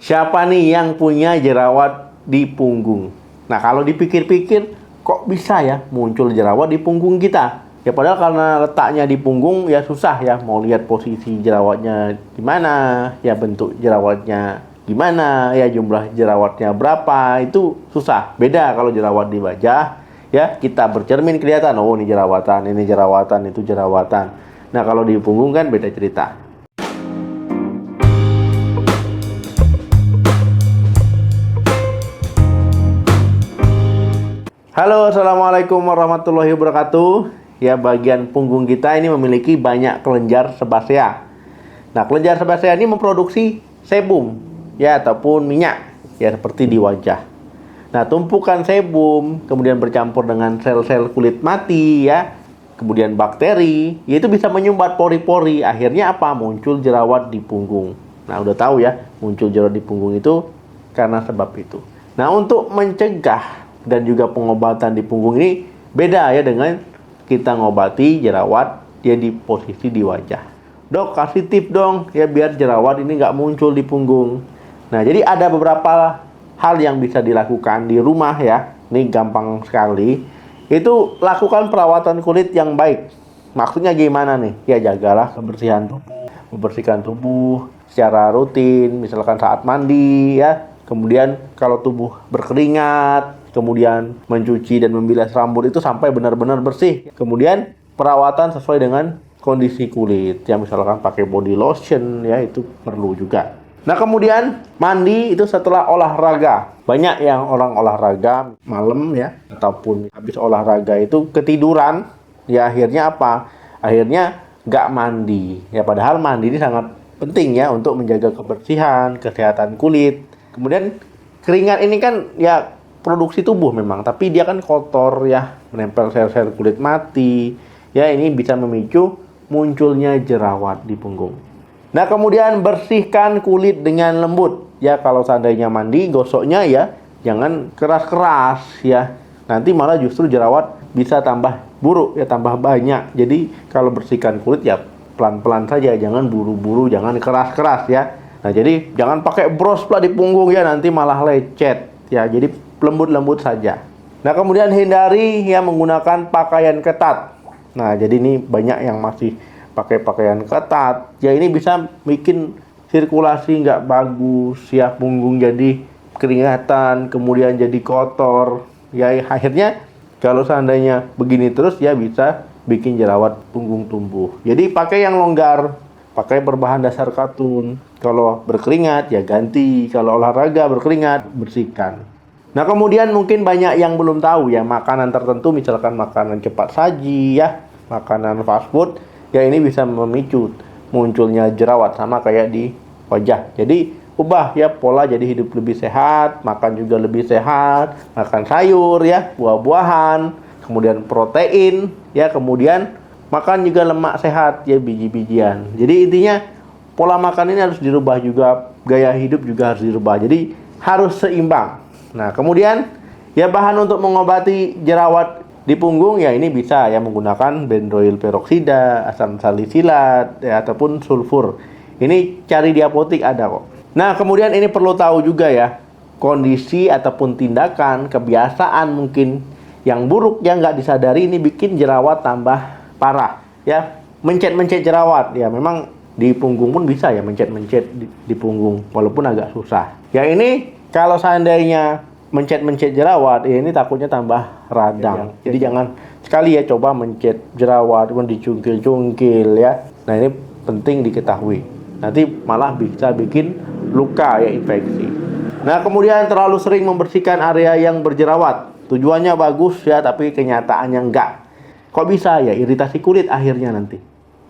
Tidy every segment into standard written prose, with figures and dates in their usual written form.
Siapa nih yang punya jerawat di punggung? Nah, kalau dipikir-pikir, kok bisa ya muncul jerawat di punggung kita? Ya padahal karena letaknya di punggung ya susah ya mau lihat posisi jerawatnya gimana, ya bentuk jerawatnya gimana, ya jumlah jerawatnya berapa, itu susah. Beda kalau jerawat di wajah, ya kita bercermin kelihatan, oh ini jerawatan, itu jerawatan. Nah, kalau di punggung kan beda cerita. Halo, assalamualaikum warahmatullahi wabarakatuh. Ya, bagian punggung kita ini memiliki banyak kelenjar sebasea. Nah, kelenjar sebasea ini memproduksi sebum, ya, ataupun minyak, ya, seperti di wajah. Nah, tumpukan sebum kemudian bercampur dengan sel-sel kulit mati, ya, kemudian bakteri, yaitu bisa menyumbat pori-pori. Akhirnya apa? Muncul jerawat di punggung. Nah, udah tahu ya, muncul jerawat di punggung itu karena sebab itu. Nah, untuk mencegah dan juga pengobatan di punggung ini beda ya dengan kita ngobati jerawat yang di posisi di wajah. Dok, kasih tip dong ya biar jerawat ini nggak muncul di punggung. Nah, jadi ada beberapa hal yang bisa dilakukan di rumah ya. Ini gampang sekali. Itu lakukan perawatan kulit yang baik. Maksudnya gimana nih? Ya jagalah kebersihan tubuh, membersihkan tubuh secara rutin, misalkan saat mandi ya. Kemudian kalau tubuh berkeringat, kemudian mencuci dan membilas rambut itu sampai benar-benar bersih. Kemudian perawatan sesuai dengan kondisi kulit. Ya misalkan pakai body lotion ya itu perlu juga. Nah, kemudian mandi itu setelah olahraga. Banyak yang orang olahraga malam ya ataupun habis olahraga itu ketiduran. Ya akhirnya apa? Akhirnya nggak mandi. Ya padahal mandi ini sangat penting ya untuk menjaga kebersihan, kesehatan kulit. Kemudian keringat ini kan ya produksi tubuh memang, tapi dia kan kotor ya, menempel sel-sel kulit mati. Ya ini bisa memicu munculnya jerawat di punggung. Nah, kemudian bersihkan kulit dengan lembut. Ya kalau seandainya mandi, gosoknya ya jangan keras-keras ya. Nanti malah justru jerawat bisa tambah buruk ya, tambah banyak. Jadi kalau bersihkan kulit ya pelan-pelan saja, jangan buru-buru, jangan keras-keras ya. Nah, jadi jangan pakai bros pula di punggung ya, nanti malah lecet ya. Jadi lembut-lembut saja. Nah, kemudian hindari ya menggunakan pakaian ketat. Nah, jadi ini banyak yang masih pakai pakaian ketat. Ya ini bisa bikin sirkulasi nggak bagus ya, punggung jadi keringatan, kemudian jadi kotor. Ya akhirnya kalau seandainya begini terus ya bisa bikin jerawat punggung tumbuh. Jadi pakai yang longgar, pakai berbahan dasar katun. Kalau berkeringat ya ganti, kalau olahraga berkeringat bersihkan. Nah, kemudian mungkin banyak yang belum tahu ya makanan tertentu, misalkan makanan cepat saji ya, makanan fast food, ya ini bisa memicu munculnya jerawat sama kayak di wajah. Jadi ubah ya pola jadi hidup lebih sehat, makan juga lebih sehat, makan sayur ya, buah-buahan, kemudian protein ya, kemudian makan juga lemak sehat ya, biji-bijian. Jadi intinya pola makan ini harus dirubah juga, gaya hidup juga harus dirubah. Jadi harus seimbang. Nah, kemudian ya bahan untuk mengobati jerawat di punggung ya ini bisa ya menggunakan benzoil peroksida, asam salisilat ya, ataupun sulfur. Ini cari di apotek ada kok. Nah, kemudian ini perlu tahu juga ya kondisi ataupun tindakan, kebiasaan mungkin yang buruk yang nggak disadari ini bikin jerawat tambah parah ya. Mencet-mencet jerawat ya, memang di punggung pun bisa ya mencet-mencet di punggung walaupun agak susah. Ya ini kalau seandainya mencet-mencet jerawat, ya ini takutnya tambah radang. Jadi jangan sekali ya coba mencet jerawat, dicungkil-cungkil ya. Nah ini penting diketahui. Nanti malah bisa bikin luka ya, infeksi. Nah kemudian terlalu sering membersihkan area yang berjerawat. Tujuannya bagus ya, tapi kenyataannya enggak. Kok bisa ya? Iritasi kulit akhirnya nanti.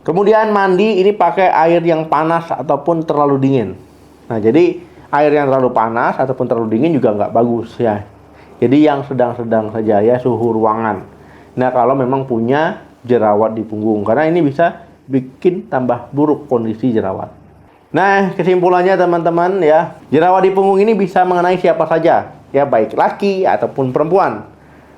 Kemudian mandi ini pakai air yang panas ataupun terlalu dingin. Nah jadi air yang terlalu panas ataupun terlalu dingin juga nggak bagus ya. Jadi yang sedang-sedang saja ya, suhu ruangan. Nah kalau memang punya jerawat di punggung, karena ini bisa bikin tambah buruk kondisi jerawat. Nah kesimpulannya teman-teman ya, jerawat di punggung ini bisa mengenai siapa saja ya, baik laki ataupun perempuan.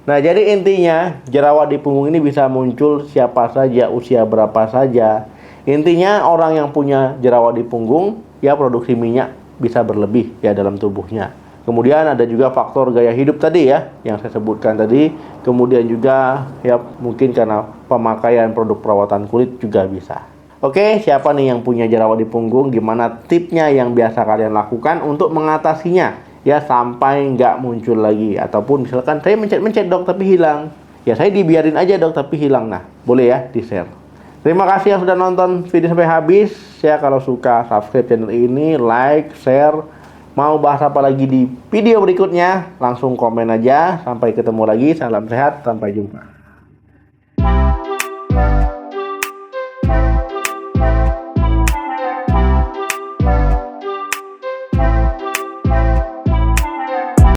Nah jadi intinya jerawat di punggung ini bisa muncul siapa saja, usia berapa saja. Intinya orang yang punya jerawat di punggung ya produksi minyak bisa berlebih ya dalam tubuhnya. Kemudian ada juga faktor gaya hidup tadi ya, yang saya sebutkan tadi. Kemudian juga ya mungkin karena pemakaian produk perawatan kulit juga bisa. Oke, siapa nih yang punya jerawat di punggung? Gimana tipnya yang biasa kalian lakukan untuk mengatasinya? Ya sampai nggak muncul lagi. Ataupun misalkan saya mencet-mencet dok tapi hilang. Ya saya dibiarin aja dok tapi hilang. Nah, boleh ya di-share. Terima kasih yang sudah nonton video sampai habis. Ya kalau suka subscribe channel ini, like, share. Mau bahas apa lagi di video berikutnya? Langsung komen aja. Sampai ketemu lagi. Salam sehat. Sampai jumpa.